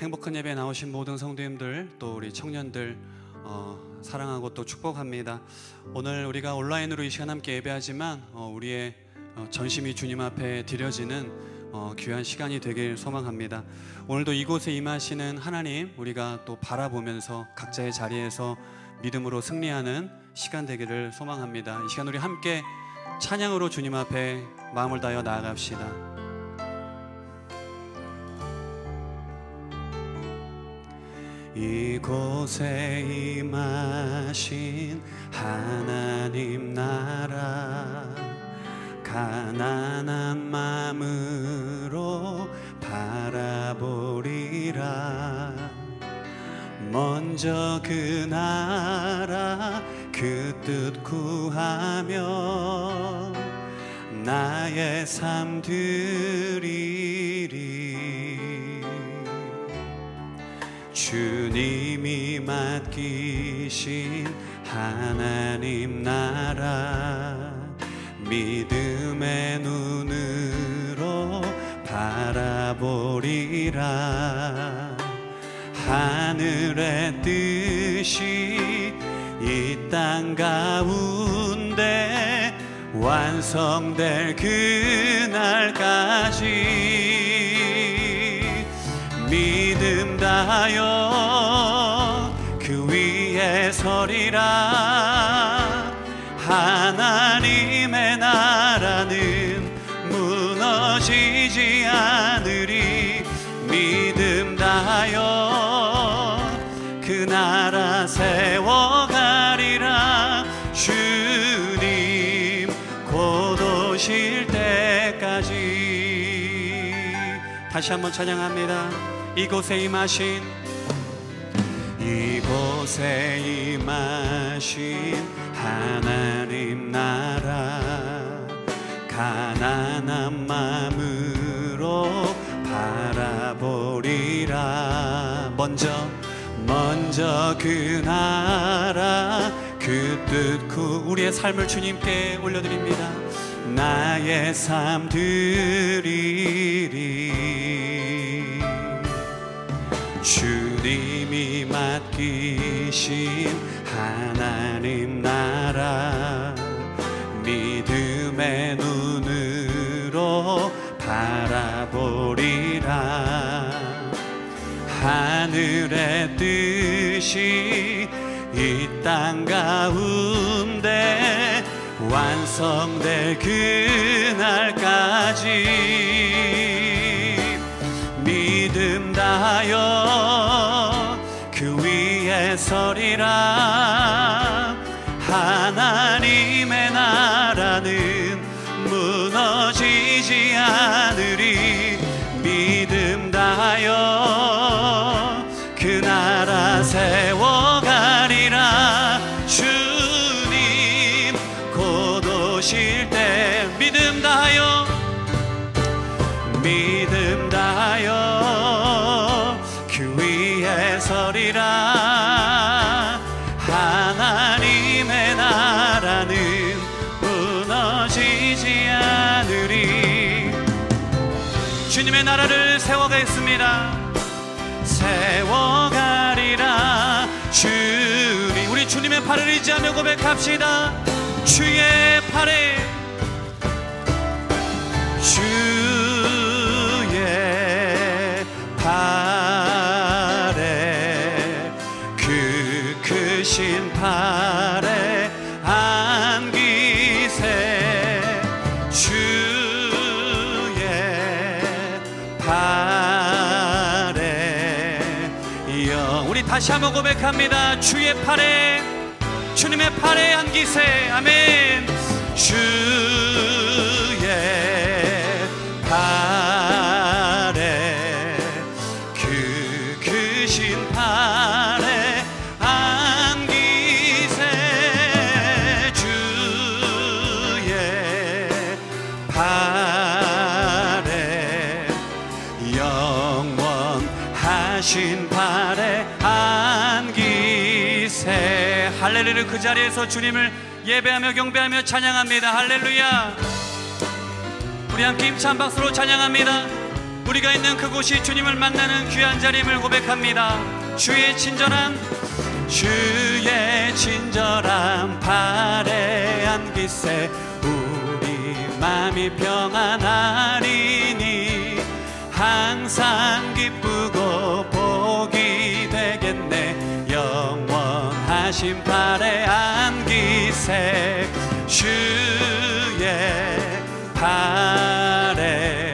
행복한 예배에 나오신 모든 성도님들, 또 우리 청년들 사랑하고 또 축복합니다. 오늘 우리가 온라인으로 이 시간 함께 예배하지만 우리의 전심이 주님 앞에 드려지는 귀한 시간이 되길 소망합니다. 오늘도 이곳에 임하시는 하나님, 우리가 또 바라보면서 각자의 자리에서 믿음으로 승리하는 시간 되기를 소망합니다. 이 시간 우리 함께 찬양으로 주님 앞에 마음을 다하여 나아갑시다. 이곳에 임하신 하나님 나라, 가난한 마음으로 바라보리라. 먼저 그 나라 그 뜻 구하며 나의 삶 드리리. 주님이 맡기신 하나님 나라, 믿음의 눈으로 바라보리라. 하늘의 뜻이 이 땅 가운데 완성될 그날까지 믿음 다하여 그 위에 서리라. 하나님의 나라는 무너지지 않으리. 믿음 다하여 그 나라 세워가리라. 주님 곧 오실 때까지. 다시 한번 찬양합니다. 이곳에 임하신 하나님 나라, 가난한 마음으로 바라보리라. 먼저 그 나라 그 뜻 우리의 삶을 주님께 올려드립니다. 나의 삶 드리리. 주님이 맡기신 하나님 나라, 믿음의 눈으로 바라보리라. 하늘의 뜻이 이 땅 가운데 완성될 그날까지 믿음 다하여 그 위에 서리라. 하나님의 나라는 무너지지 않으리. 믿음 다하여 그 나라 세워가리라. 주님 곧 오실 때 믿음 다하여 그 위에 서리라. 하나님의 나라는 무너지지 않으리. 주님의 나라를 세워가겠습니다. 세워가리라. 주님, 우리 주님의 팔을 의지하며 고백합시다. 주의 팔에, 주의 팔에, 그 크신 팔에 안기세. 주의 팔에 우리 다시 한번 고백합니다. 주의 팔에, 주님의 팔에 안기세. 아멘. 주의 팔에, 그 크신 팔에 안기세. 주의 팔에, 영원하신 팔에 안기세. 할렐루야. 그 자리에서 주님을 예배하며 경배하며 찬양합니다. 할렐루야. 우리 함께 힘찬 박수로 찬양합니다. 우리가 있는 그곳이 주님을 만나는 귀한 자리임을 고백합니다. 주의 친절한 발에 안기세 우리 맘이 평안하리니 항상 기쁘고 복이 되겠네. 영원하신 발에 안기세 주의 발에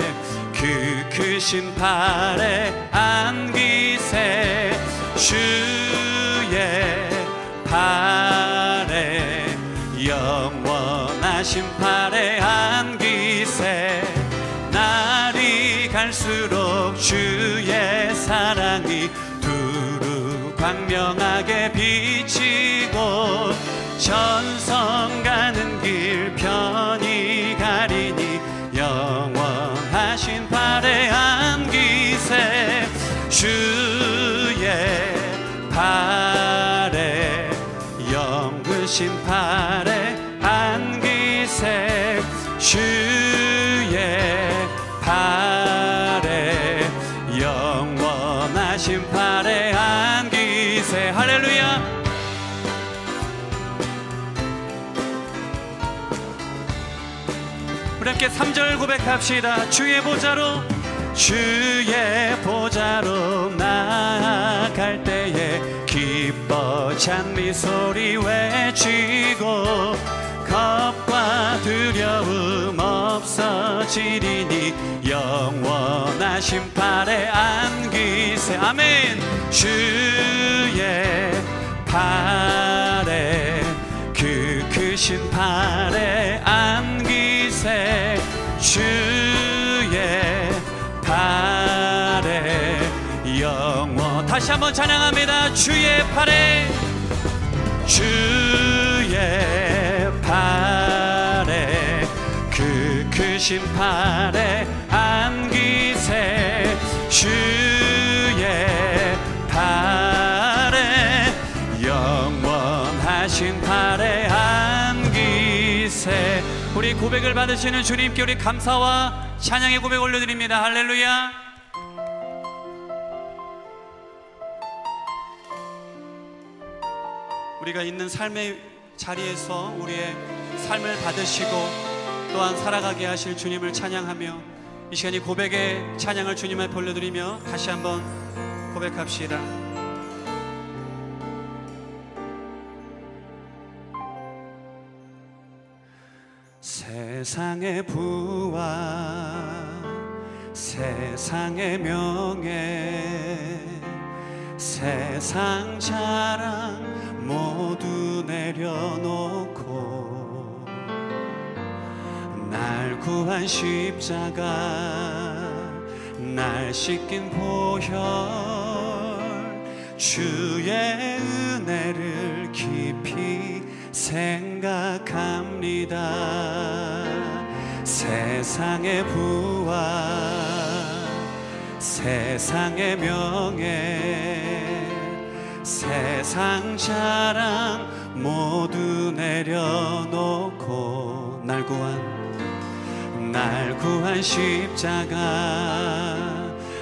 그 크신 발에 안기세 주의 발에 영원하신 발에 안기세. 날이 갈수록 주의 사랑이 두루 광명하게 비치고 전성 가는 길 편히 가리니 영원하신 발에 안기세 주의 발에 영으신 발에 안기세 주의 발에 영원하신 발에 안기세. 할렐루야. 우리 함께 3절 고백합시다. 주의 보좌로 나아갈 때에 기뻐 찬미 소리 외치고 겁과 두려움 없어지리니 영원하신 발에 안기세. 아멘. 주의 발에 그 크신 발에 안기세 주의 발에 영원. 다시 한번 찬양합니다. 주의 발에 그 크신 발에 안기세 주의 발에 영원하신 발에 안기세. 우리 고백을 받으시는 주님께 우리 감사와 찬양의 고백 올려드립니다. 할렐루야. 우리가 있는 삶의 자리에서 우리의 삶을 받으시고 또한 살아가게 하실 주님을 찬양하며 이 시간이 고백의 찬양을 주님 앞에 올려드리며 다시 한번 고백합시다. 세상의 부와 세상의 명예 세상 자랑 모두 내려놓고 날 구한 십자가 날 씻긴 보혈 주의 은혜를 깊이 생각합니다. 세상의 부와 세상의 명예 세상 자랑 모두 내려놓고 날 구한 십자가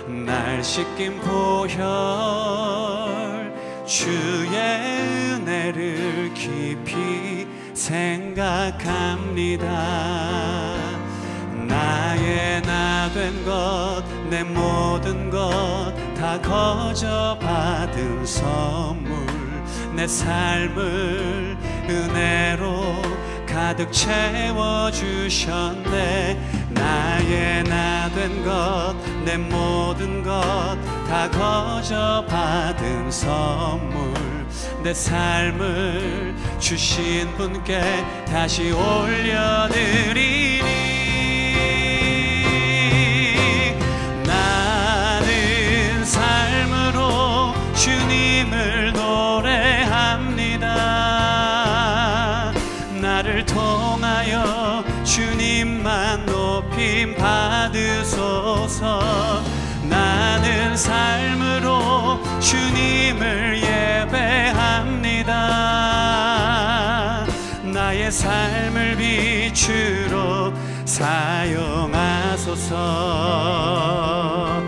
날 씻긴 보혈 주의 은혜를 깊이 생각합니다. 나의 나 된 것 내 모든 것 다 거저 받은 선물 내 삶을 은혜로 가득 채워주셨네. 나의 나 된 것 내 모든 것 다 거저 받은 선물 내 삶을 주신 분께 다시 올려드리니 나는 삶으로 주님을 노래합니다. 나를 통하여 주님만 높임 받으소서. 나는 삶으로 주님을 예배합니다. 나의 삶을 빛으로 사용하소서.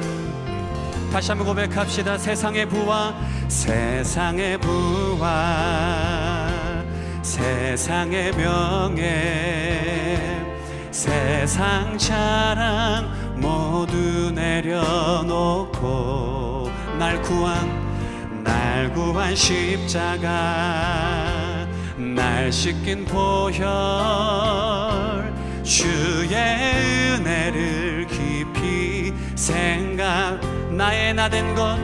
다시 한번 고백합시다. 세상의 부와 세상의 부와 세상의 명예 세상 자랑 모두 내려놓고 날 구한 십자가 날 씻긴 보혈 주의 은혜를 깊이 생각 나의 나 된 것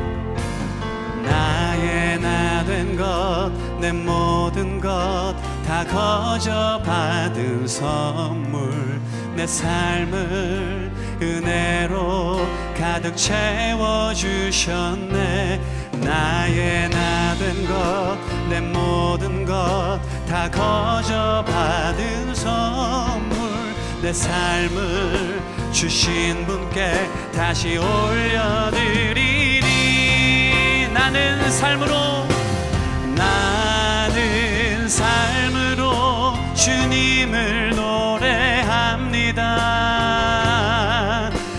나의 나 된 것 내 모든 것 다 거저 받은 선물 내 삶을 은혜로 가득 채워주셨네. 나의 나 된 것 내 모든 것 다 거저 받은 선물 내 삶을 주신 분께 다시 올려드리리. 나는 삶으로 주님을 노래합니다.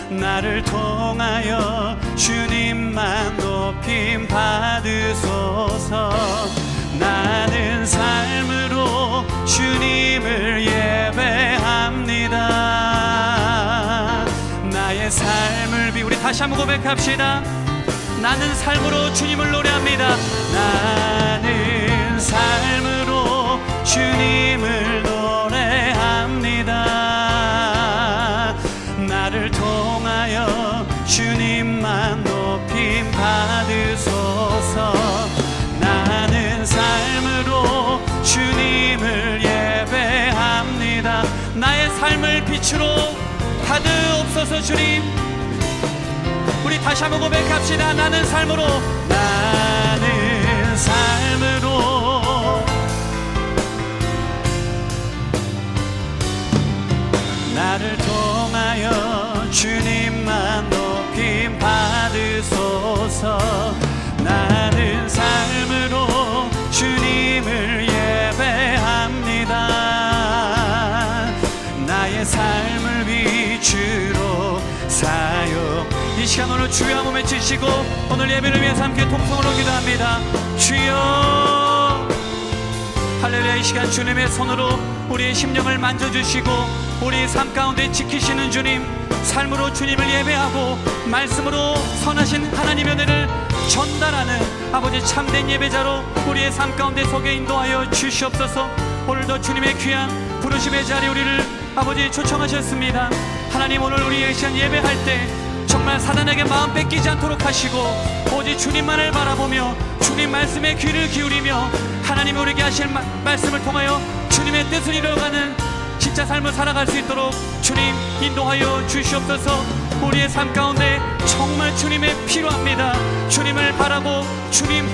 나를 통하여 주님만 높임 받으소서. 나는 삶으로 주님을 예배합니다. 나의 삶을 우리 다시 한번 고백합시다. 나는 삶으로 주님을 노래합니다. 나는 삶으로 주님을 노래합니다. 나를 통하여 주님만 높임 받으소서. 나는 삶으로 주님을 예배합니다. 나의 삶을 빛으로 가득없어서 주님. 우리 다시 한번 고백합시다. 나는 삶으로 나를 통하여 주님만 높임 받으소서. 나는 삶으로 주님을 예배합니다. 나의 삶을 빛으로 사용. 이 시간 오늘 주여 한번 외치시고 오늘 예배를 위해서 함께 통성으로 기도합니다. 주여 할렐루야. 이 시간 주님의 손으로 우리의 심령을 만져주시고 우리의 삶 가운데 지키시는 주님, 삶으로 주님을 예배하고 말씀으로 선하신 하나님의 은혜를 전달하는 아버지 참된 예배자로 우리의 삶 가운데 속에 인도하여 주시옵소서. 오늘도 주님의 귀한 부르심의 자리 우리를 아버지 초청하셨습니다. 하나님, 오늘 우리의 시간 예배할 때 정말 사단에게 마음 뺏기지 않도록 하시고 오직 주님만을 바라보며 주님 말씀에 귀를 기울이며 하나님이 우리에게 하실 말씀을 통하여 주님의 뜻을 이루어가는 진짜 삶을 살아갈 수 있도록 주님 인도하여 주시옵소서. 우리의 삶 가운데 정말 주님의 필요합니다. 주님을 바라고 주님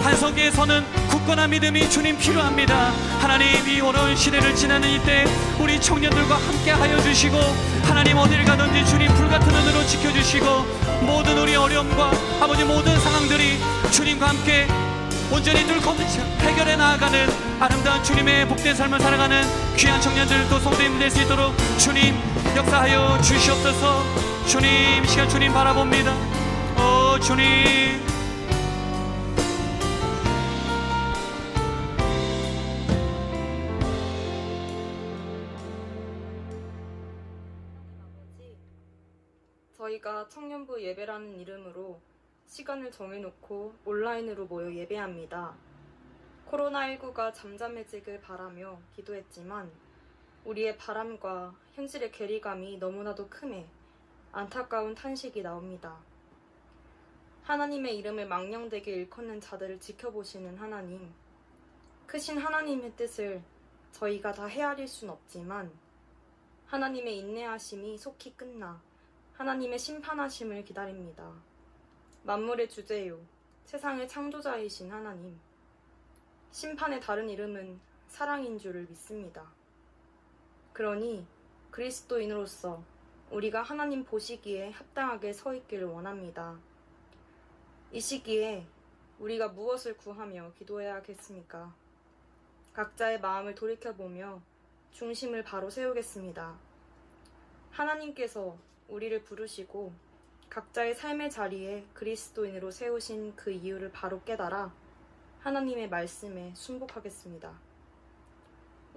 반석 위에 서는 굳건한 믿음이 주님 필요합니다. 하나님, 이 어려운 시대를 지나는 이때 우리 청년들과 함께 하여 주시고 하나님 어딜 가든지 주님 불같은 눈으로 지켜주시고 모든 우리 어려움과 아버지 모든 상황들이 주님과 함께 온전히 뚫고 해결해 나아가는 아름다운 주님의 복된 삶을 살아가는 귀한 청년들 또 성도님 될 수 있도록 주님 역사하여 주시옵소서. 주님, 이 시간 주님 바라봅니다. 오 주님, 저희가 청년부 예배라는 이름으로 시간을 정해놓고 온라인으로 모여 예배합니다. 코로나19가 잠잠해지길 바라며 기도했지만 우리의 바람과 현실의 괴리감이 너무나도 크매 안타까운 탄식이 나옵니다. 하나님의 이름을 망령되게 일컫는 자들을 지켜보시는 하나님, 크신 하나님의 뜻을 저희가 다 헤아릴 순 없지만 하나님의 인내하심이 속히 끝나 하나님의 심판하심을 기다립니다. 만물의 주제요 세상의 창조자이신 하나님, 심판의 다른 이름은 사랑인 줄을 믿습니다. 그러니 그리스도인으로서 우리가 하나님 보시기에 합당하게 서 있기를 원합니다. 이 시기에 우리가 무엇을 구하며 기도해야겠습니까? 각자의 마음을 돌이켜보며 중심을 바로 세우겠습니다. 하나님께서 우리를 부르시고 각자의 삶의 자리에 그리스도인으로 세우신 그 이유를 바로 깨달아 하나님의 말씀에 순복하겠습니다.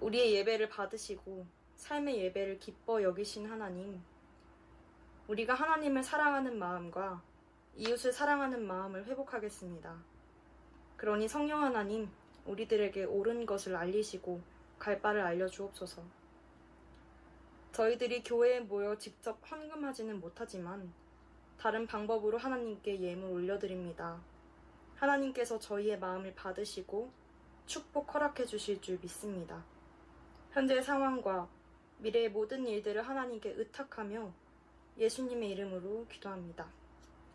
우리의 예배를 받으시고 삶의 예배를 기뻐 여기신 하나님, 우리가 하나님을 사랑하는 마음과 이웃을 사랑하는 마음을 회복하겠습니다. 그러니 성령 하나님, 우리들에게 옳은 것을 알리시고 갈 바를 알려주옵소서. 저희들이 교회에 모여 직접 헌금하지는 못하지만 다른 방법으로 하나님께 예물 올려드립니다. 하나님께서 저희의 마음을 받으시고 축복 허락해 주실 줄 믿습니다. 현재의 상황과 미래의 모든 일들을 하나님께 의탁하며 예수님의 이름으로 기도합니다.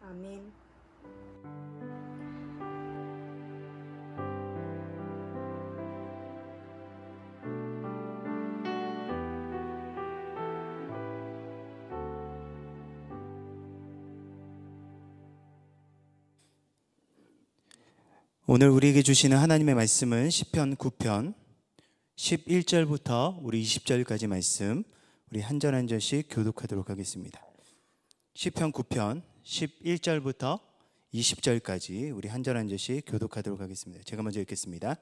아멘. 오늘 우리에게 주시는 하나님의 말씀은 시편 9편 11절부터 우리 20절까지 말씀, 우리 한 절 한 절씩 교독하도록 하겠습니다. 시편 9편 11절부터 20절까지 우리 한 절 한 절씩 교독하도록 하겠습니다. 제가 먼저 읽겠습니다.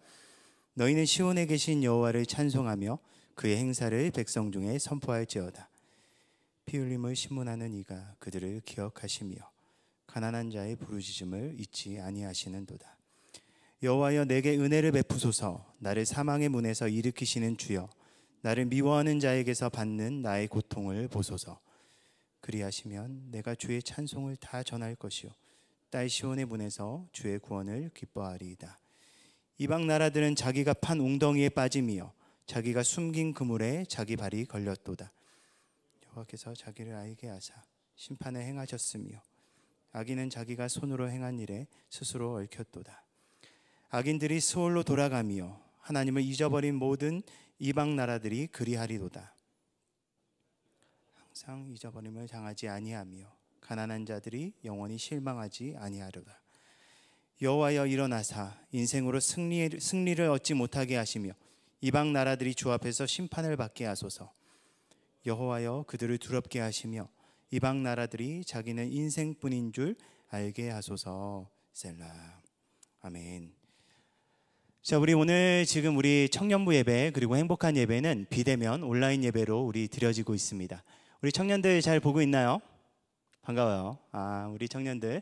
너희는 시온에 계신 여호와를 찬송하며 그의 행사를 백성 중에 선포할지어다. 피 흘림을 신문하는 이가 그들을 기억하시며 가난한 자의 부르짖음을 잊지 아니하시는도다. 여호와여, 내게 은혜를 베푸소서. 나를 사망의 문에서 일으키시는 주여, 나를 미워하는 자에게서 받는 나의 고통을 보소서. 그리하시면 내가 주의 찬송을 다 전할 것이요 딸 시온의 문에서 주의 구원을 기뻐하리이다. 이방 나라들은 자기가 판 웅덩이에 빠짐이요 자기가 숨긴 그물에 자기 발이 걸렸도다. 여호와께서 자기를 알게 하사 심판을 행하셨으며 악인은 자기가 손으로 행한 일에 스스로 얽혔도다. 악인들이 스올로 돌아가며 하나님을 잊어버린 모든 이방 나라들이 그리하리도다. 항상 잊어버림을 당하지 아니하며 가난한 자들이 영원히 실망하지 아니하리로다. 여호와여, 일어나사 인생으로 승리를 얻지 못하게 하시며 이방 나라들이 주 앞에서 심판을 받게 하소서. 여호와여, 그들을 두렵게 하시며 이방 나라들이 자기는 인생뿐인 줄 알게 하소서. 셀라. 아멘. 자, 우리 오늘 지금 우리 청년부 예배 그리고 행복한 예배는 비대면 온라인 예배로 우리 드려지고 있습니다. 우리 청년들 잘 보고 있나요? 반가워요. 우리 청년들.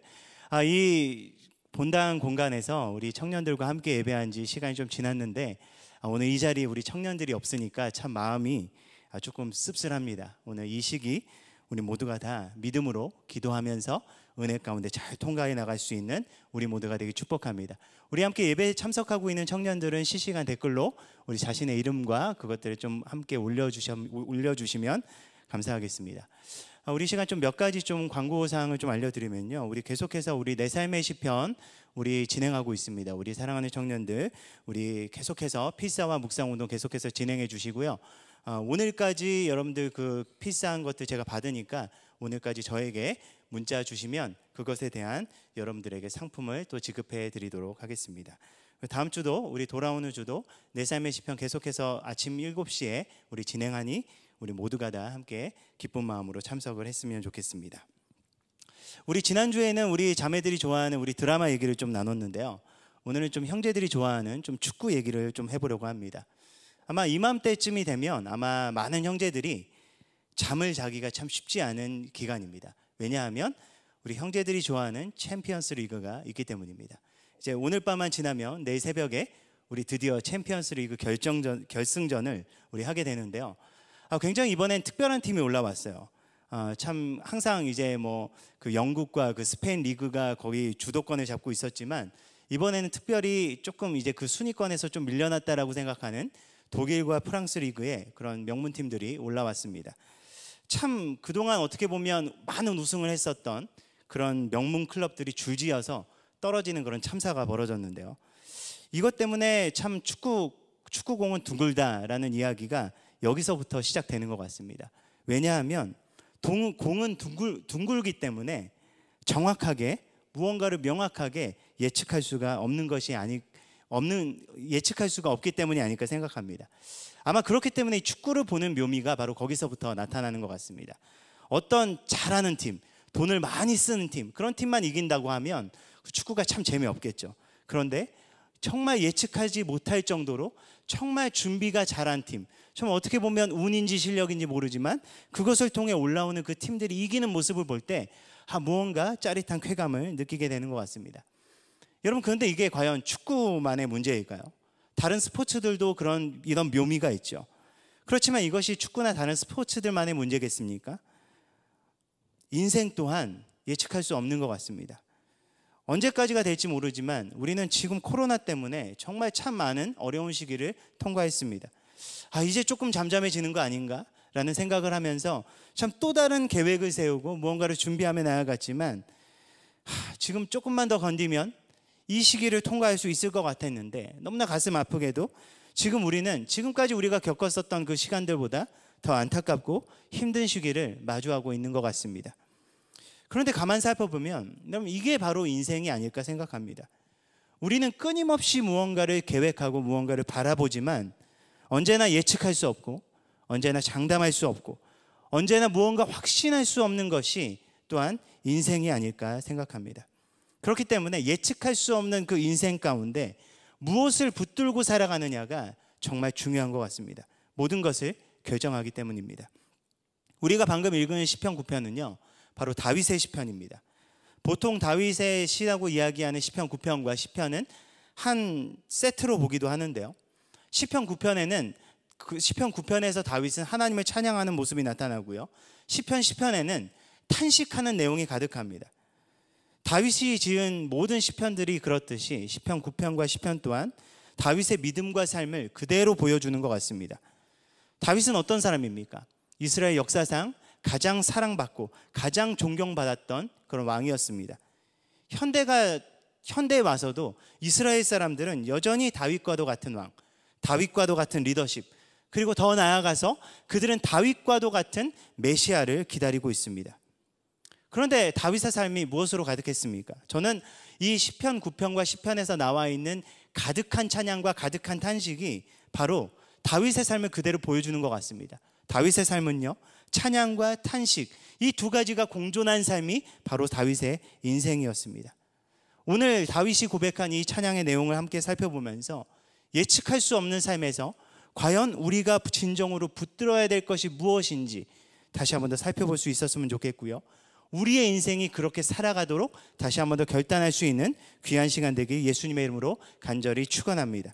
이 본당 공간에서 우리 청년들과 함께 예배한 지 시간이 좀 지났는데 오늘 이 자리에 우리 청년들이 없으니까 참 마음이 조금 씁쓸합니다. 오늘 이 시기 우리 모두가 다 믿음으로 기도하면서 은혜 가운데 잘 통과해 나갈 수 있는 우리 모두가 되길 축복합니다. 우리 함께 예배에 참석하고 있는 청년들은 실시간 댓글로 우리 자신의 이름과 그것들을 좀 함께 올려주시면 감사하겠습니다. 우리 시간 좀 몇 가지 좀 광고 사항을 좀 알려드리면요, 우리 계속해서 우리 내 삶의 시편 우리 진행하고 있습니다. 우리 사랑하는 청년들, 우리 계속해서 필사와 묵상 운동 계속해서 진행해 주시고요. 오늘까지 여러분들 그 필사한 것들 제가 받으니까 오늘까지 저에게 문자 주시면 그것에 대한 여러분들에게 상품을 또 지급해 드리도록 하겠습니다. 다음 주도 우리 돌아오는 주도 내 삶의 시편 계속해서 아침 7시에 우리 진행하니 우리 모두가 다 함께 기쁜 마음으로 참석을 했으면 좋겠습니다. 우리 지난주에는 우리 자매들이 좋아하는 우리 드라마 얘기를 좀 나눴는데요. 오늘은 좀 형제들이 좋아하는 좀 축구 얘기를 좀 해보려고 합니다. 아마 이맘때쯤이 되면 아마 많은 형제들이 잠을 자기가 참 쉽지 않은 기간입니다. 왜냐하면 우리 형제들이 좋아하는 챔피언스 리그가 있기 때문입니다. 이제 오늘 밤만 지나면 내일 새벽에 우리 드디어 챔피언스 리그 결승전을 우리 하게 되는데요. 굉장히 이번엔 특별한 팀이 올라왔어요. 참 항상 이제 뭐 그 영국과 그 스페인 리그가 거기 주도권을 잡고 있었지만 이번에는 특별히 조금 이제 그 순위권에서 좀 밀려났다라고 생각하는 독일과 프랑스 리그에 그런 명문팀들이 올라왔습니다. 참 그동안 어떻게 보면 많은 우승을 했었던 그런 명문 클럽들이 줄지어서 떨어지는 그런 참사가 벌어졌는데요. 이것 때문에 참 축구공은 둥글다라는 이야기가 여기서부터 시작되는 것 같습니다. 왜냐하면 공은 둥글기 때문에 정확하게 무언가를 명확하게 예측할 수가 없는 것이 예측할 수가 없기 때문이 아닐까 생각합니다. 아마 그렇기 때문에 축구를 보는 묘미가 바로 거기서부터 나타나는 것 같습니다. 어떤 잘하는 팀, 돈을 많이 쓰는 팀, 그런 팀만 이긴다고 하면 축구가 참 재미없겠죠. 그런데 정말 예측하지 못할 정도로 정말 준비가 잘한 팀, 좀 어떻게 보면 운인지 실력인지 모르지만 그것을 통해 올라오는 그 팀들이 이기는 모습을 볼 때 무언가 짜릿한 쾌감을 느끼게 되는 것 같습니다. 여러분, 그런데 이게 과연 축구만의 문제일까요? 다른 스포츠들도 이런 묘미가 있죠. 그렇지만 이것이 축구나 다른 스포츠들만의 문제겠습니까? 인생 또한 예측할 수 없는 것 같습니다. 언제까지가 될지 모르지만 우리는 지금 코로나 때문에 정말 참 많은 어려운 시기를 통과했습니다. 이제 조금 잠잠해지는 거 아닌가? 라는 생각을 하면서 참 또 다른 계획을 세우고 무언가를 준비하며 나아갔지만 지금 조금만 더 건디면 이 시기를 통과할 수 있을 것 같았는데 너무나 가슴 아프게도 지금 우리는 지금까지 우리가 겪었었던 그 시간들보다 더 안타깝고 힘든 시기를 마주하고 있는 것 같습니다. 그런데 가만 살펴보면 이게 바로 인생이 아닐까 생각합니다. 우리는 끊임없이 무언가를 계획하고 무언가를 바라보지만 언제나 예측할 수 없고 언제나 장담할 수 없고 언제나 무언가 확신할 수 없는 것이 또한 인생이 아닐까 생각합니다. 그렇기 때문에 예측할 수 없는 그 인생 가운데 무엇을 붙들고 살아가느냐가 정말 중요한 것 같습니다. 모든 것을 결정하기 때문입니다. 우리가 방금 읽은 시편 9편은요 바로 다윗의 시편입니다. 보통 다윗의 시라고 이야기하는 시편 9편과 시편은 한 세트로 보기도 하는데요. 시편 9편에는 그 시편 9편에서 다윗은 하나님을 찬양하는 모습이 나타나고요. 시편에는 탄식하는 내용이 가득합니다. 다윗이 지은 모든 시편들이 그렇듯이 시편 9편과 시편 또한 다윗의 믿음과 삶을 그대로 보여주는 것 같습니다. 다윗은 어떤 사람입니까? 이스라엘 역사상 가장 사랑받고 가장 존경받았던 그런 왕이었습니다. 현대에 와서도 이스라엘 사람들은 여전히 다윗과도 같은 왕, 다윗과도 같은 리더십, 그리고 더 나아가서 그들은 다윗과도 같은 메시아를 기다리고 있습니다. 그런데 다윗의 삶이 무엇으로 가득했습니까? 저는 이 시편 9편과 시편에서 나와 있는 가득한 찬양과 가득한 탄식이 바로 다윗의 삶을 그대로 보여주는 것 같습니다. 다윗의 삶은요, 찬양과 탄식, 이 두 가지가 공존한 삶이 바로 다윗의 인생이었습니다. 오늘 다윗이 고백한 이 찬양의 내용을 함께 살펴보면서 예측할 수 없는 삶에서 과연 우리가 진정으로 붙들어야 될 것이 무엇인지 다시 한번 더 살펴볼 수 있었으면 좋겠고요. 우리의 인생이 그렇게 살아가도록 다시 한번 더 결단할 수 있는 귀한 시간 되길 예수님의 이름으로 간절히 축원합니다.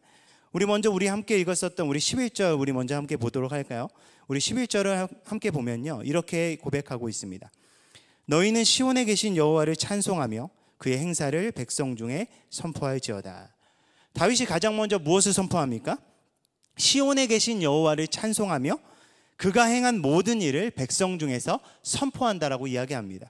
우리 함께 읽었었던 우리 11절 우리 먼저 함께 보도록 할까요? 우리 11절을 함께 보면요, 이렇게 고백하고 있습니다. 너희는 시온에 계신 여호와를 찬송하며 그의 행사를 백성 중에 선포할지어다. 다윗이 가장 먼저 무엇을 선포합니까? 시온에 계신 여호와를 찬송하며 그가 행한 모든 일을 백성 중에서 선포한다라고 이야기합니다.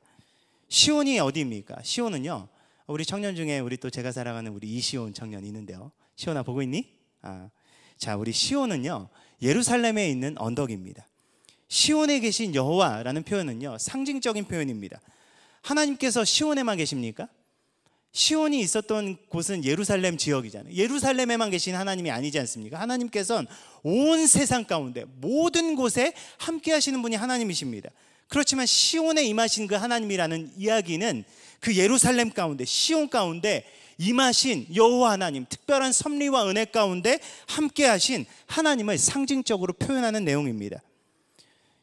시온이 어디입니까? 시온은요, 우리 청년 중에 우리 또 제가 사랑하는 우리 이시온 청년이 있는데요. 시온아, 보고 있니? 자, 우리 시온은요, 예루살렘에 있는 언덕입니다. 시온에 계신 여호와라는 표현은요, 상징적인 표현입니다. 하나님께서 시온에만 계십니까? 시온이 있었던 곳은 예루살렘 지역이잖아요. 예루살렘에만 계신 하나님이 아니지 않습니까? 하나님께서는 온 세상 가운데 모든 곳에 함께 하시는 분이 하나님이십니다. 그렇지만 시온에 임하신 그 하나님이라는 이야기는 그 예루살렘 가운데, 시온 가운데 임하신 여호와 하나님, 특별한 섭리와 은혜 가운데 함께 하신 하나님을 상징적으로 표현하는 내용입니다.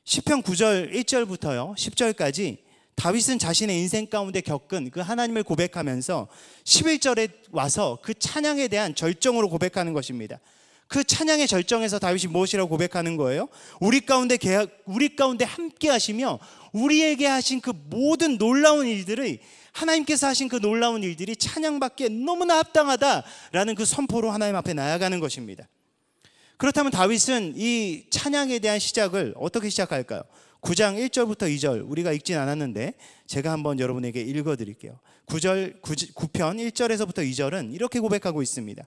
시편 9절 1절부터요 10절까지 다윗은 자신의 인생 가운데 겪은 그 하나님을 고백하면서 11절에 와서 그 찬양에 대한 절정으로 고백하는 것입니다. 그 찬양의 절정에서 다윗이 무엇이라고 고백하는 거예요? 우리 가운데 함께 하시며 우리에게 하신 그 모든 놀라운 일들을, 하나님께서 하신 그 놀라운 일들이 찬양받기에 너무나 합당하다라는 그 선포로 하나님 앞에 나아가는 것입니다. 그렇다면 다윗은 이 찬양에 대한 시작을 어떻게 시작할까요? 9장 1절부터 2절 우리가 읽진 않았는데 제가 한번 여러분에게 읽어드릴게요. 9편 1절에서부터 2절은 이렇게 고백하고 있습니다.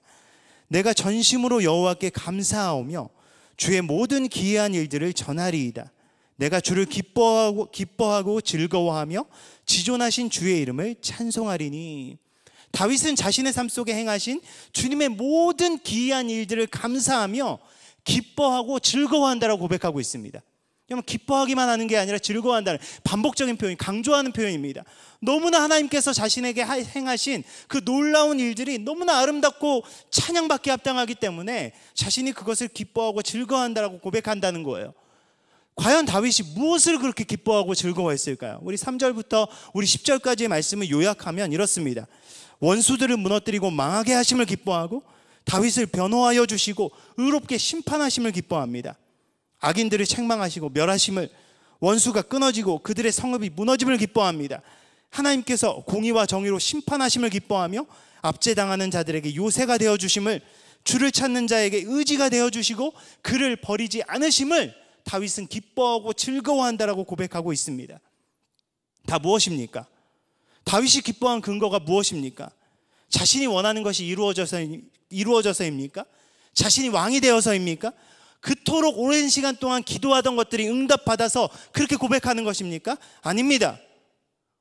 내가 전심으로 여호와께 감사하오며 주의 모든 기이한 일들을 전하리이다. 내가 주를 기뻐하고 즐거워하며 지존하신 주의 이름을 찬송하리니. 다윗은 자신의 삶 속에 행하신 주님의 모든 기이한 일들을 감사하며 기뻐하고 즐거워한다라고 고백하고 있습니다. 여러분, 기뻐하기만 하는 게 아니라 즐거워한다는 반복적인 표현, 강조하는 표현입니다. 너무나 하나님께서 자신에게 행하신 그 놀라운 일들이 너무나 아름답고 찬양받기 합당하기 때문에 자신이 그것을 기뻐하고 즐거워한다라고 고백한다는 거예요. 과연 다윗이 무엇을 그렇게 기뻐하고 즐거워했을까요? 우리 3절부터 우리 10절까지의 말씀을 요약하면 이렇습니다. 원수들을 무너뜨리고 망하게 하심을 기뻐하고 다윗을 변호하여 주시고 의롭게 심판하심을 기뻐합니다. 악인들을 책망하시고 멸하심을, 원수가 끊어지고 그들의 성읍이 무너짐을 기뻐합니다. 하나님께서 공의와 정의로 심판하심을 기뻐하며 압제당하는 자들에게 요새가 되어주심을, 주를 찾는 자에게 의지가 되어주시고 그를 버리지 않으심을 다윗은 기뻐하고 즐거워한다라고 고백하고 있습니다. 다 무엇입니까? 다윗이 기뻐한 근거가 무엇입니까? 자신이 원하는 것이 이루어져서입니까? 자신이 왕이 되어서입니까? 그토록 오랜 시간 동안 기도하던 것들이 응답받아서 그렇게 고백하는 것입니까? 아닙니다.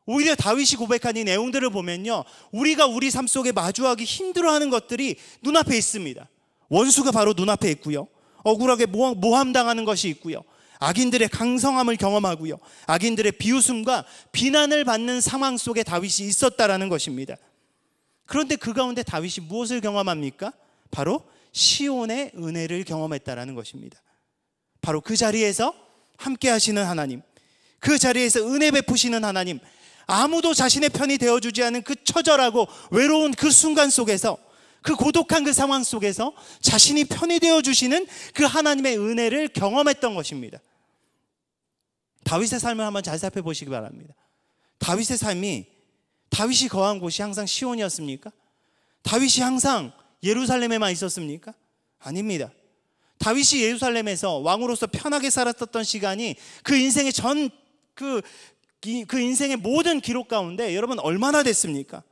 오히려 다윗이 고백한 이 내용들을 보면요, 우리가 우리 삶 속에 마주하기 힘들어하는 것들이 눈앞에 있습니다. 원수가 바로 눈앞에 있고요, 억울하게 모함당하는 것이 있고요, 악인들의 강성함을 경험하고요, 악인들의 비웃음과 비난을 받는 상황 속에 다윗이 있었다라는 것입니다. 그런데 그 가운데 다윗이 무엇을 경험합니까? 바로 시온의 은혜를 경험했다라는 것입니다. 바로 그 자리에서 함께 하시는 하나님, 그 자리에서 은혜 베푸시는 하나님, 아무도 자신의 편이 되어주지 않은 그 처절하고 외로운 그 순간 속에서, 그 고독한 그 상황 속에서 자신이 편이 되어주시는 그 하나님의 은혜를 경험했던 것입니다. 다윗의 삶을 한번 잘 살펴보시기 바랍니다. 다윗의 삶이, 다윗이 거한 곳이 항상 시온이었습니까? 다윗이 항상 예루살렘에만 있었습니까? 아닙니다. 다윗이 예루살렘에서 왕으로서 편하게 살았었던 시간이 그 인생의 그 인생의 모든 기록 가운데 여러분 얼마나 됐습니까?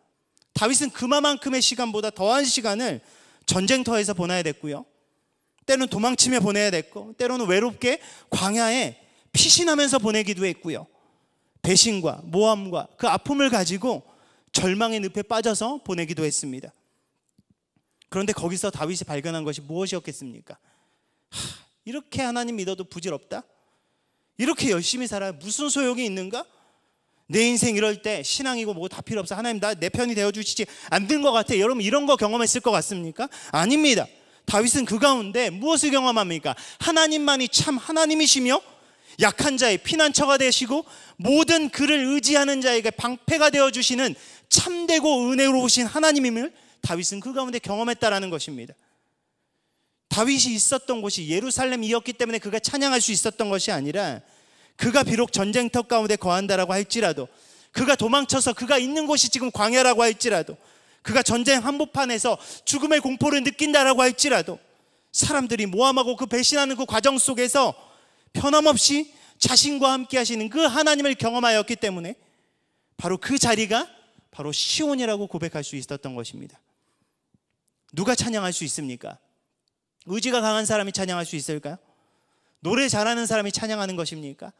다윗은 그만큼의 시간보다 더한 시간을 전쟁터에서 보내야 됐고요, 때로는 도망치며 보내야 됐고, 때로는 외롭게 광야에 피신하면서 보내기도 했고요, 배신과 모함과 그 아픔을 가지고 절망의 늪에 빠져서 보내기도 했습니다. 그런데 거기서 다윗이 발견한 것이 무엇이었겠습니까? 이렇게 하나님 믿어도 부질없다? 이렇게 열심히 살아야 무슨 소용이 있는가? 내 인생 이럴 때 신앙이고 뭐 다 필요 없어, 하나님 내 편이 되어주시지 않는 것 같아. 여러분 이런 거 경험했을 것 같습니까? 아닙니다. 다윗은 그 가운데 무엇을 경험합니까? 하나님만이 참 하나님이시며 약한 자의 피난처가 되시고 모든 그를 의지하는 자에게 방패가 되어주시는 참되고 은혜로우신 하나님임을 다윗은 그 가운데 경험했다라는 것입니다. 다윗이 있었던 곳이 예루살렘이었기 때문에 그가 찬양할 수 있었던 것이 아니라, 그가 비록 전쟁터 가운데 거한다라고 할지라도, 그가 도망쳐서 그가 있는 곳이 지금 광야라고 할지라도, 그가 전쟁 한복판에서 죽음의 공포를 느낀다라고 할지라도, 사람들이 모함하고 그 배신하는 그 과정 속에서 변함없이 자신과 함께 하시는 그 하나님을 경험하였기 때문에 바로 그 자리가 바로 시온이라고 고백할 수 있었던 것입니다. 누가 찬양할 수 있습니까? 의지가 강한 사람이 찬양할 수 있을까요? 노래 잘하는 사람이 찬양하는 것입니까?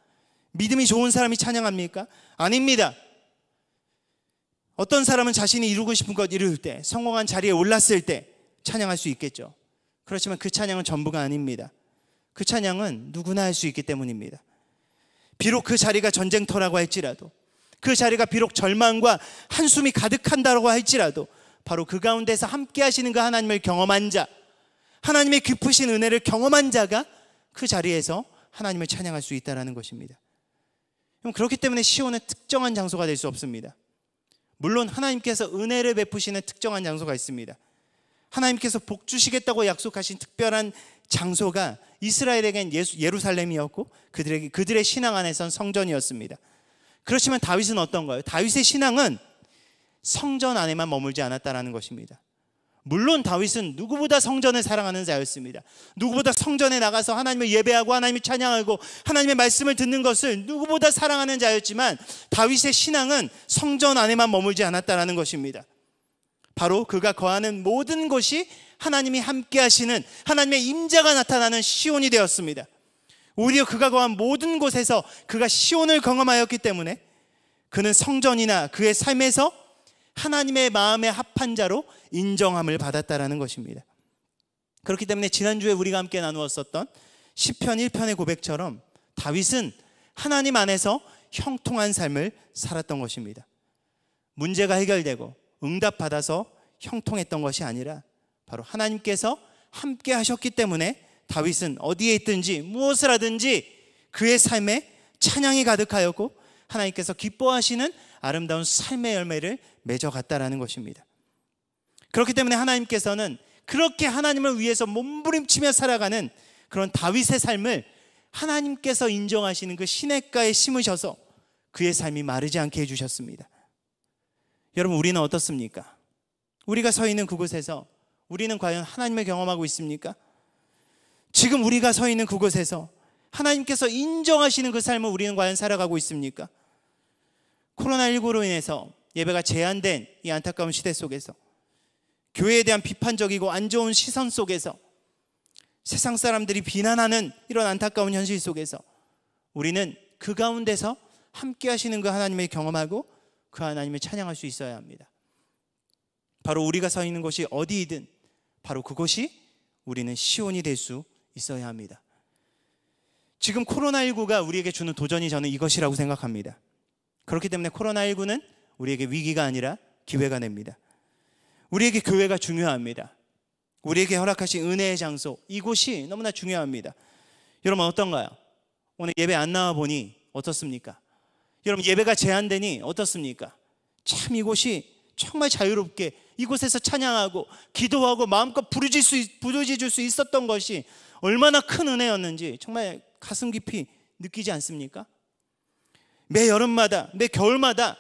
믿음이 좋은 사람이 찬양합니까? 아닙니다. 어떤 사람은 자신이 이루고 싶은 것 이룰 때, 성공한 자리에 올랐을 때 찬양할 수 있겠죠. 그렇지만 그 찬양은 전부가 아닙니다. 그 찬양은 누구나 할 수 있기 때문입니다. 비록 그 자리가 전쟁터라고 할지라도, 그 자리가 비록 절망과 한숨이 가득한다고 할지라도, 바로 그 가운데서 함께 하시는 그 하나님을 경험한 자, 하나님의 깊으신 은혜를 경험한 자가 그 자리에서 하나님을 찬양할 수 있다는 것입니다. 그렇기 때문에 시온은 특정한 장소가 될 수 없습니다. 물론 하나님께서 은혜를 베푸시는 특정한 장소가 있습니다. 하나님께서 복 주시겠다고 약속하신 특별한 장소가 이스라엘에겐 예루살렘이었고 그들의 신앙 안에선 성전이었습니다. 그렇지만 다윗은 어떤가요? 다윗의 신앙은 성전 안에만 머물지 않았다는 것입니다. 물론 다윗은 누구보다 성전을 사랑하는 자였습니다. 누구보다 성전에 나가서 하나님을 예배하고 하나님을 찬양하고 하나님의 말씀을 듣는 것을 누구보다 사랑하는 자였지만, 다윗의 신앙은 성전 안에만 머물지 않았다는 것입니다. 바로 그가 거하는 모든 곳이 하나님이 함께 하시는 하나님의 임재가 나타나는 시온이 되었습니다. 오히려 그가 거한 모든 곳에서 그가 시온을 경험하였기 때문에 그는 성전이나 그의 삶에서 하나님의 마음에 합한 자로 인정함을 받았다라는 것입니다. 그렇기 때문에 지난주에 우리가 함께 나누었었던 시편 1편의 고백처럼 다윗은 하나님 안에서 형통한 삶을 살았던 것입니다. 문제가 해결되고 응답받아서 형통했던 것이 아니라 바로 하나님께서 함께 하셨기 때문에 다윗은 어디에 있든지 무엇을 하든지 그의 삶에 찬양이 가득하였고 하나님께서 기뻐하시는 아름다운 삶의 열매를 맺어갔다라는 것입니다. 그렇기 때문에 하나님께서는 그렇게 하나님을 위해서 몸부림치며 살아가는 그런 다윗의 삶을 하나님께서 인정하시는 그 시냇가에 심으셔서 그의 삶이 마르지 않게 해주셨습니다. 여러분, 우리는 어떻습니까? 우리가 서 있는 그곳에서 우리는 과연 하나님을 경험하고 있습니까? 지금 우리가 서 있는 그곳에서 하나님께서 인정하시는 그 삶을 우리는 과연 살아가고 있습니까? 코로나19로 인해서 예배가 제한된 이 안타까운 시대 속에서 교회에 대한 비판적이고 안 좋은 시선 속에서 세상 사람들이 비난하는 이런 안타까운 현실 속에서 우리는 그 가운데서 함께 하시는 그 하나님을 경험하고 그 하나님을 찬양할 수 있어야 합니다. 바로 우리가 서 있는 곳이 어디이든 바로 그곳이 우리는 시온이 될 수 있어야 합니다. 지금 코로나19가 우리에게 주는 도전이 저는 이것이라고 생각합니다. 그렇기 때문에 코로나19는 우리에게 위기가 아니라 기회가 됩니다. 우리에게 교회가 중요합니다. 우리에게 허락하신 은혜의 장소, 이곳이 너무나 중요합니다. 여러분 어떤가요? 오늘 예배 안 나와 보니 어떻습니까? 여러분 예배가 제한되니 어떻습니까? 참 이곳이 정말 자유롭게 이곳에서 찬양하고 기도하고 마음껏 부르짖을 수 있었던 것이 얼마나 큰 은혜였는지 정말 가슴 깊이 느끼지 않습니까? 매 여름마다 매 겨울마다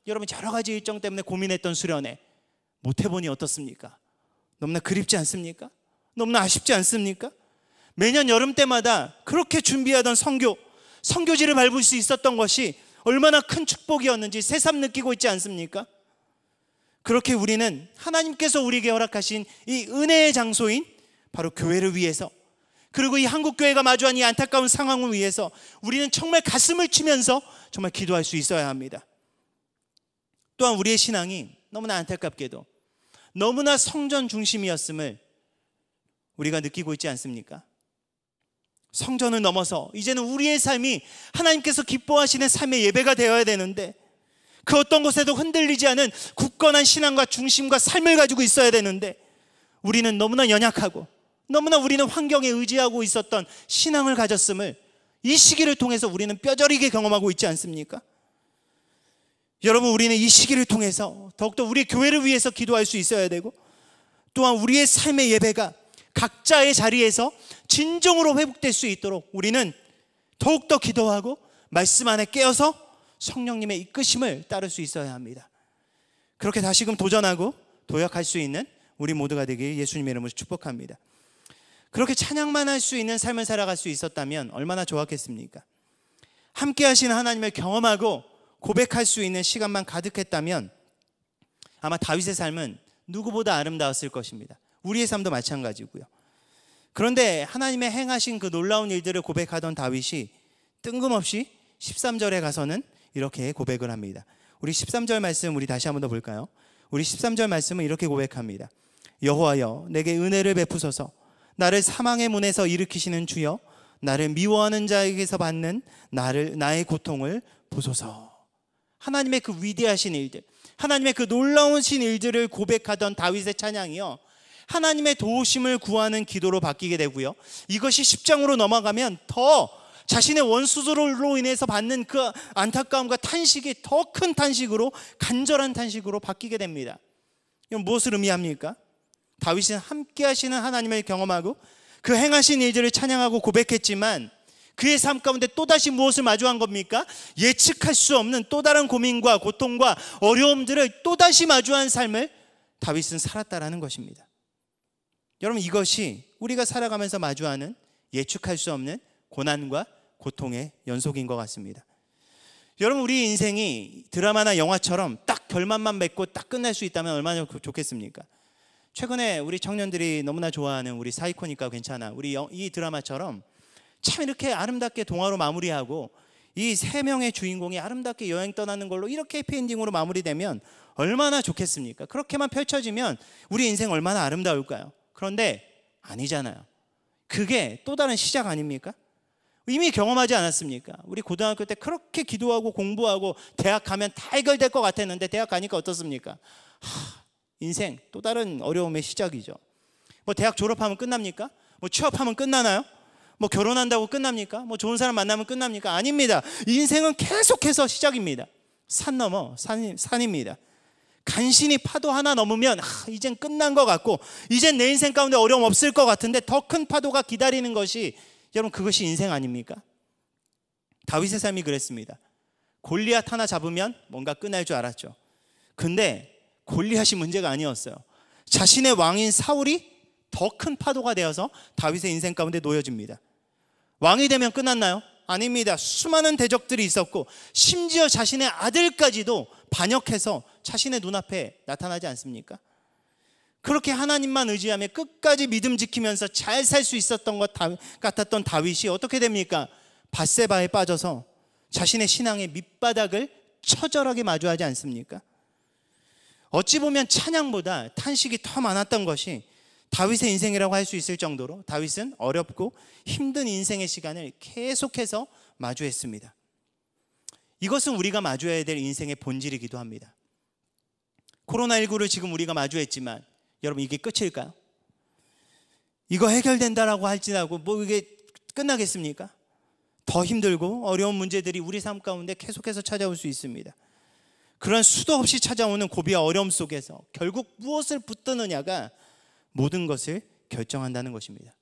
여러분 여러 가지 일정 때문에 고민했던 수련회 못 해보니 어떻습니까? 너무나 그립지 않습니까? 너무나 아쉽지 않습니까? 매년 여름 때마다 그렇게 준비하던 선교지를 밟을 수 있었던 것이 얼마나 큰 축복이었는지 새삼 느끼고 있지 않습니까? 그렇게 우리는 하나님께서 우리에게 허락하신 이 은혜의 장소인 바로 교회를 위해서, 그리고 이 한국교회가 마주한 이 안타까운 상황을 위해서 우리는 정말 가슴을 치면서 정말 기도할 수 있어야 합니다. 또한 우리의 신앙이 너무나 안타깝게도 너무나 성전 중심이었음을 우리가 느끼고 있지 않습니까? 성전을 넘어서 이제는 우리의 삶이 하나님께서 기뻐하시는 삶의 예배가 되어야 되는데, 그 어떤 곳에도 흔들리지 않은 굳건한 신앙과 중심과 삶을 가지고 있어야 되는데, 우리는 너무나 연약하고 너무나 우리는 환경에 의지하고 있었던 신앙을 가졌음을 이 시기를 통해서 우리는 뼈저리게 경험하고 있지 않습니까? 여러분, 우리는 이 시기를 통해서 더욱더 우리 교회를 위해서 기도할 수 있어야 되고, 또한 우리의 삶의 예배가 각자의 자리에서 진정으로 회복될 수 있도록 우리는 더욱더 기도하고 말씀 안에 깨어서 성령님의 이끄심을 따를 수 있어야 합니다. 그렇게 다시금 도전하고 도약할 수 있는 우리 모두가 되길 예수님의 이름으로 축복합니다. 그렇게 찬양만 할 수 있는 삶을 살아갈 수 있었다면 얼마나 좋았겠습니까? 함께 하시는 하나님을 경험하고 고백할 수 있는 시간만 가득했다면 아마 다윗의 삶은 누구보다 아름다웠을 것입니다. 우리의 삶도 마찬가지고요. 그런데 하나님의 행하신 그 놀라운 일들을 고백하던 다윗이 뜬금없이 13절에 가서는 이렇게 고백을 합니다. 우리 13절 말씀 우리 다시 한번 더 볼까요? 우리 13절 말씀은 이렇게 고백합니다. 여호와여, 내게 은혜를 베푸소서. 나를 사망의 문에서 일으키시는 주여, 나를 미워하는 자에게서 받는 나의 고통을 보소서. 하나님의 그 위대하신 일들, 하나님의 그 놀라우신 일들을 고백하던 다윗의 찬양이요, 하나님의 도우심을 구하는 기도로 바뀌게 되고요, 이것이 10장으로 넘어가면 더 자신의 원수들로 인해서 받는 그 안타까움과 탄식이 더 큰 탄식으로, 간절한 탄식으로 바뀌게 됩니다. 이건 무엇을 의미합니까? 다윗은 함께 하시는 하나님을 경험하고 그 행하신 일들을 찬양하고 고백했지만 그의 삶 가운데 또다시 무엇을 마주한 겁니까? 예측할 수 없는 또 다른 고민과 고통과 어려움들을 또다시 마주한 삶을 다윗은 살았다라는 것입니다. 여러분, 이것이 우리가 살아가면서 마주하는 예측할 수 없는 고난과 고통의 연속인 것 같습니다. 여러분, 우리 인생이 드라마나 영화처럼 딱 결말만 맺고 딱 끝날 수 있다면 얼마나 좋겠습니까? 최근에 우리 청년들이 너무나 좋아하는 우리 사이코니까 괜찮아, 우리 이 드라마처럼 참 이렇게 아름답게 동화로 마무리하고 이 세 명의 주인공이 아름답게 여행 떠나는 걸로 이렇게 해피엔딩으로 마무리되면 얼마나 좋겠습니까? 그렇게만 펼쳐지면 우리 인생 얼마나 아름다울까요? 그런데 아니잖아요. 그게 또 다른 시작 아닙니까? 이미 경험하지 않았습니까? 우리 고등학교 때 그렇게 기도하고 공부하고 대학 가면 다 해결될 것 같았는데 대학 가니까 어떻습니까? 인생 또 다른 어려움의 시작이죠. 뭐 대학 졸업하면 끝납니까? 뭐 취업하면 끝나나요? 뭐 결혼한다고 끝납니까? 뭐 좋은 사람 만나면 끝납니까? 아닙니다. 인생은 계속해서 시작입니다. 산 넘어 산입니다. 간신히 파도 하나 넘으면 이젠 끝난 것 같고 이젠 내 인생 가운데 어려움 없을 것 같은데 더 큰 파도가 기다리는 것이, 여러분, 그것이 인생 아닙니까? 다윗의 삶이 그랬습니다. 골리앗 하나 잡으면 뭔가 끝날 줄 알았죠. 근데 골리앗이 문제가 아니었어요. 자신의 왕인 사울이 더 큰 파도가 되어서 다윗의 인생 가운데 놓여집니다. 왕이 되면 끝났나요? 아닙니다. 수많은 대적들이 있었고 심지어 자신의 아들까지도 반역해서 자신의 눈앞에 나타나지 않습니까? 그렇게 하나님만 의지하며 끝까지 믿음 지키면서 잘 살 수 있었던 것 같았던 다윗이 어떻게 됩니까? 밧세바에 빠져서 자신의 신앙의 밑바닥을 처절하게 마주하지 않습니까? 어찌 보면 찬양보다 탄식이 더 많았던 것이 다윗의 인생이라고 할 수 있을 정도로 다윗은 어렵고 힘든 인생의 시간을 계속해서 마주했습니다. 이것은 우리가 마주해야 될 인생의 본질이기도 합니다. 코로나19를 지금 우리가 마주했지만 여러분, 이게 끝일까요? 이거 해결된다라고 할지라고 뭐 이게 끝나겠습니까? 더 힘들고 어려운 문제들이 우리 삶 가운데 계속해서 찾아올 수 있습니다. 그런 수도 없이 찾아오는 고비와 어려움 속에서 결국 무엇을 붙드느냐가 모든 것을 결정한다는 것입니다.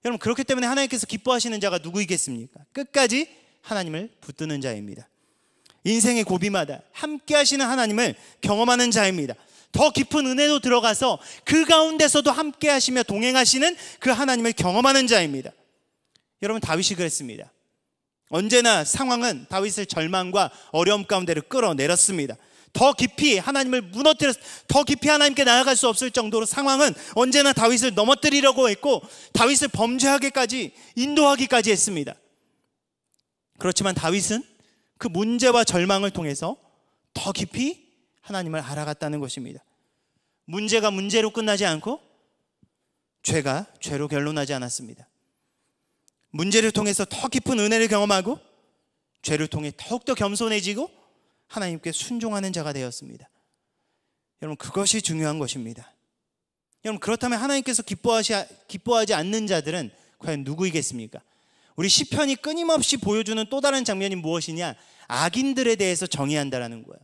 여러분, 그렇기 때문에 하나님께서 기뻐하시는 자가 누구이겠습니까? 끝까지 하나님을 붙드는 자입니다. 인생의 고비마다 함께 하시는 하나님을 경험하는 자입니다. 더 깊은 은혜로 들어가서 그 가운데서도 함께 하시며 동행하시는 그 하나님을 경험하는 자입니다. 여러분, 다윗이 그랬습니다. 언제나 상황은 다윗을 절망과 어려움 가운데로 끌어내렸습니다. 더 깊이 하나님을 더 깊이 하나님께 나아갈 수 없을 정도로 상황은 언제나 다윗을 넘어뜨리려고 했고 다윗을 범죄하게까지 인도하기까지 했습니다. 그렇지만 다윗은 그 문제와 절망을 통해서 더 깊이 하나님을 알아갔다는 것입니다. 문제가 문제로 끝나지 않고 죄가 죄로 결론나지 않았습니다. 문제를 통해서 더 깊은 은혜를 경험하고 죄를 통해 더욱더 겸손해지고 하나님께 순종하는 자가 되었습니다. 여러분, 그것이 중요한 것입니다. 여러분, 그렇다면 하나님께서 기뻐하지 않는 자들은 과연 누구이겠습니까? 우리 시편이 끊임없이 보여주는 또 다른 장면이 무엇이냐? 악인들에 대해서 정의한다라는 거예요.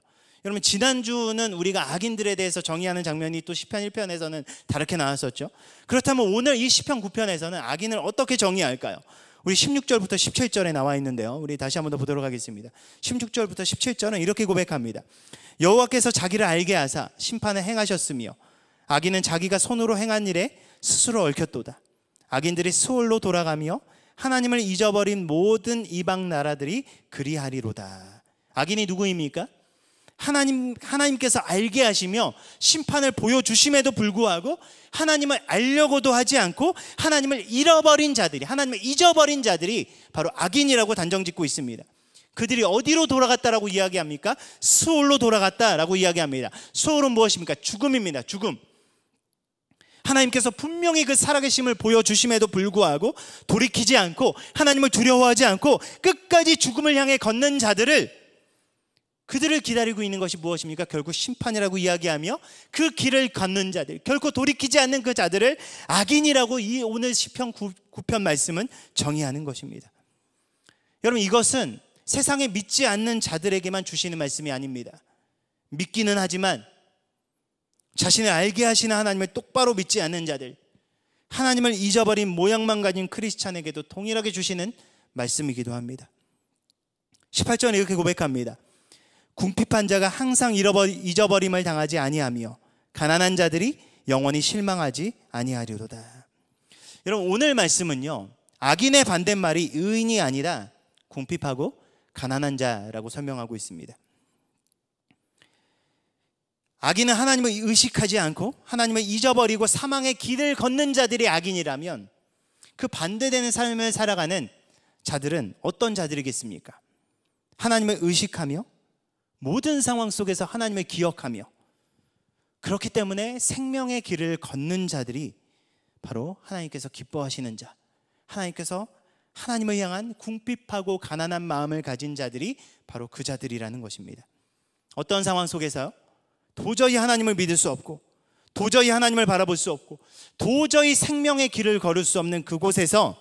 여러분, 지난주는 우리가 악인들에 대해서 정의하는 장면이 또 시편 1편에서는 다르게 나왔었죠. 그렇다면 오늘 이 시편 9편에서는 악인을 어떻게 정의할까요? 우리 16절부터 17절에 나와 있는데요, 우리 다시 한번 더 보도록 하겠습니다. 16절부터 17절은 이렇게 고백합니다. 여호와께서 자기를 알게 하사 심판을 행하셨으며 악인은 자기가 손으로 행한 일에 스스로 얽혔도다. 악인들이 스올로 돌아가며 하나님을 잊어버린 모든 이방 나라들이 그리하리로다. 악인이 누구입니까? 하나님께서 알게 하시며 심판을 보여주심에도 불구하고 하나님을 알려고도 하지 않고 하나님을 잃어버린 자들이, 하나님을 잊어버린 자들이 바로 악인이라고 단정짓고 있습니다. 그들이 어디로 돌아갔다라고 이야기합니까? 스올로 돌아갔다라고 이야기합니다. 스올은 무엇입니까? 죽음입니다. 죽음. 하나님께서 분명히 그 살아계심을 보여주심에도 불구하고 돌이키지 않고 하나님을 두려워하지 않고 끝까지 죽음을 향해 걷는 자들을, 그들을 기다리고 있는 것이 무엇입니까? 결국 심판이라고 이야기하며 그 길을 걷는 자들, 결코 돌이키지 않는 그 자들을 악인이라고 이 오늘 시편 9편 말씀은 정의하는 것입니다. 여러분, 이것은 세상에 믿지 않는 자들에게만 주시는 말씀이 아닙니다. 믿기는 하지만 자신을 알게 하시는 하나님을 똑바로 믿지 않는 자들, 하나님을 잊어버린 모양만 가진 크리스찬에게도 동일하게 주시는 말씀이기도 합니다. 18절에 이렇게 고백합니다. 궁핍한 자가 항상 잊어버림을 당하지 아니하며 가난한 자들이 영원히 실망하지 아니하리로다. 여러분, 오늘 말씀은요, 악인의 반대말이 의인이 아니라 궁핍하고 가난한 자라고 설명하고 있습니다. 악인은 하나님을 의식하지 않고 하나님을 잊어버리고 사망의 길을 걷는 자들이 악인이라면 그 반대되는 삶을 살아가는 자들은 어떤 자들이겠습니까? 하나님을 의식하며 모든 상황 속에서 하나님을 기억하며, 그렇기 때문에 생명의 길을 걷는 자들이 바로 하나님께서 기뻐하시는 자, 하나님께서 하나님을 향한 궁핍하고 가난한 마음을 가진 자들이 바로 그 자들이라는 것입니다. 어떤 상황 속에서요? 도저히 하나님을 믿을 수 없고, 도저히 하나님을 바라볼 수 없고, 도저히 생명의 길을 걸을 수 없는 그곳에서,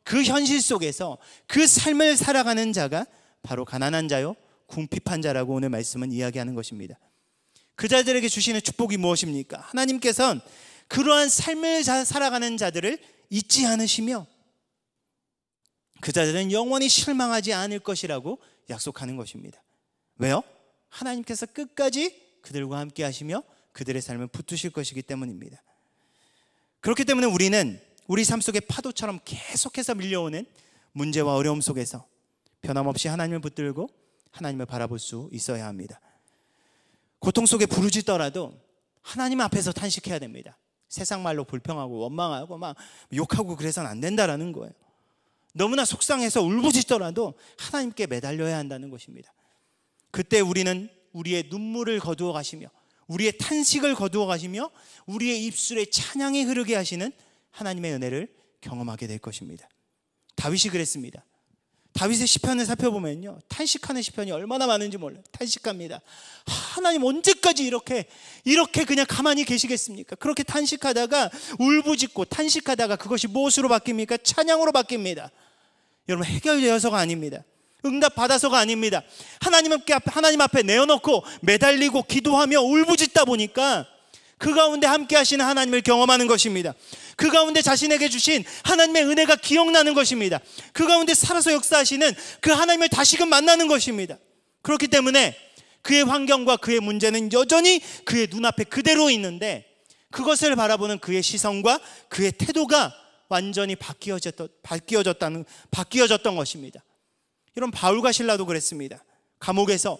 그 현실 속에서 그 삶을 살아가는 자가 바로 가난한 자요, 궁핍한 자라고 오늘 말씀은 이야기하는 것입니다. 그 자들에게 주시는 축복이 무엇입니까? 하나님께서는 그러한 삶을 살아가는 자들을 잊지 않으시며 그 자들은 영원히 실망하지 않을 것이라고 약속하는 것입니다. 왜요? 하나님께서 끝까지 그들과 함께 하시며 그들의 삶을 붙드실 것이기 때문입니다. 그렇기 때문에 우리는 우리 삶 속에 파도처럼 계속해서 밀려오는 문제와 어려움 속에서 변함없이 하나님을 붙들고 하나님을 바라볼 수 있어야 합니다. 고통 속에 부르짖더라도 하나님 앞에서 탄식해야 됩니다. 세상 말로 불평하고 원망하고 막 욕하고 그래서는 안 된다라는 거예요. 너무나 속상해서 울부짖더라도 하나님께 매달려야 한다는 것입니다. 그때 우리는 우리의 눈물을 거두어 가시며 우리의 탄식을 거두어 가시며 우리의 입술에 찬양이 흐르게 하시는 하나님의 은혜를 경험하게 될 것입니다. 다윗이 그랬습니다. 다윗의 시편을 살펴보면요, 탄식하는 시편이 얼마나 많은지 몰라요. 탄식합니다. 하나님 언제까지 이렇게 그냥 가만히 계시겠습니까? 그렇게 탄식하다가 울부짖고 탄식하다가 그것이 무엇으로 바뀝니까? 찬양으로 바뀝니다. 여러분, 해결되어서가 아닙니다. 응답받아서가 아닙니다. 하나님 앞에 내어놓고 매달리고 기도하며 울부짖다 보니까 그 가운데 함께 하시는 하나님을 경험하는 것입니다. 그 가운데 자신에게 주신 하나님의 은혜가 기억나는 것입니다. 그 가운데 살아서 역사하시는 그 하나님을 다시금 만나는 것입니다. 그렇기 때문에 그의 환경과 그의 문제는 여전히 그의 눈앞에 그대로 있는데 그것을 바라보는 그의 시선과 그의 태도가 완전히 바뀌어졌던 것입니다. 이런 바울과 실라도 그랬습니다. 감옥에서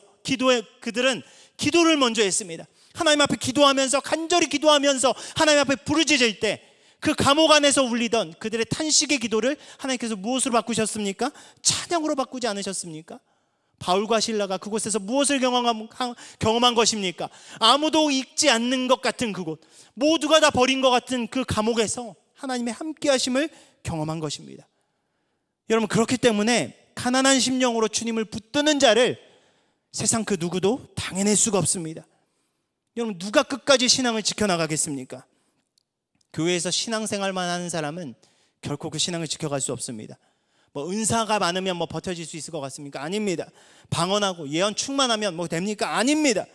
그들은 기도를 먼저 했습니다. 하나님 앞에 기도하면서, 간절히 기도하면서 하나님 앞에 부르짖을 때 그 감옥 안에서 울리던 그들의 탄식의 기도를 하나님께서 무엇으로 바꾸셨습니까? 찬양으로 바꾸지 않으셨습니까? 바울과 실라가 그곳에서 무엇을 경험한 것입니까? 아무도 있지 않는 것 같은 그곳, 모두가 다 버린 것 같은 그 감옥에서 하나님의 함께 하심을 경험한 것입니다. 여러분, 그렇기 때문에 가난한 심령으로 주님을 붙드는 자를 세상 그 누구도 당해낼 수가 없습니다. 여러분, 누가 끝까지 신앙을 지켜나가겠습니까? 교회에서 신앙생활만 하는 사람은 결코 그 신앙을 지켜갈 수 없습니다. 은사가 많으면 버텨질 수 있을 것 같습니까? 아닙니다. 방언하고 예언 충만하면 됩니까? 아닙니다.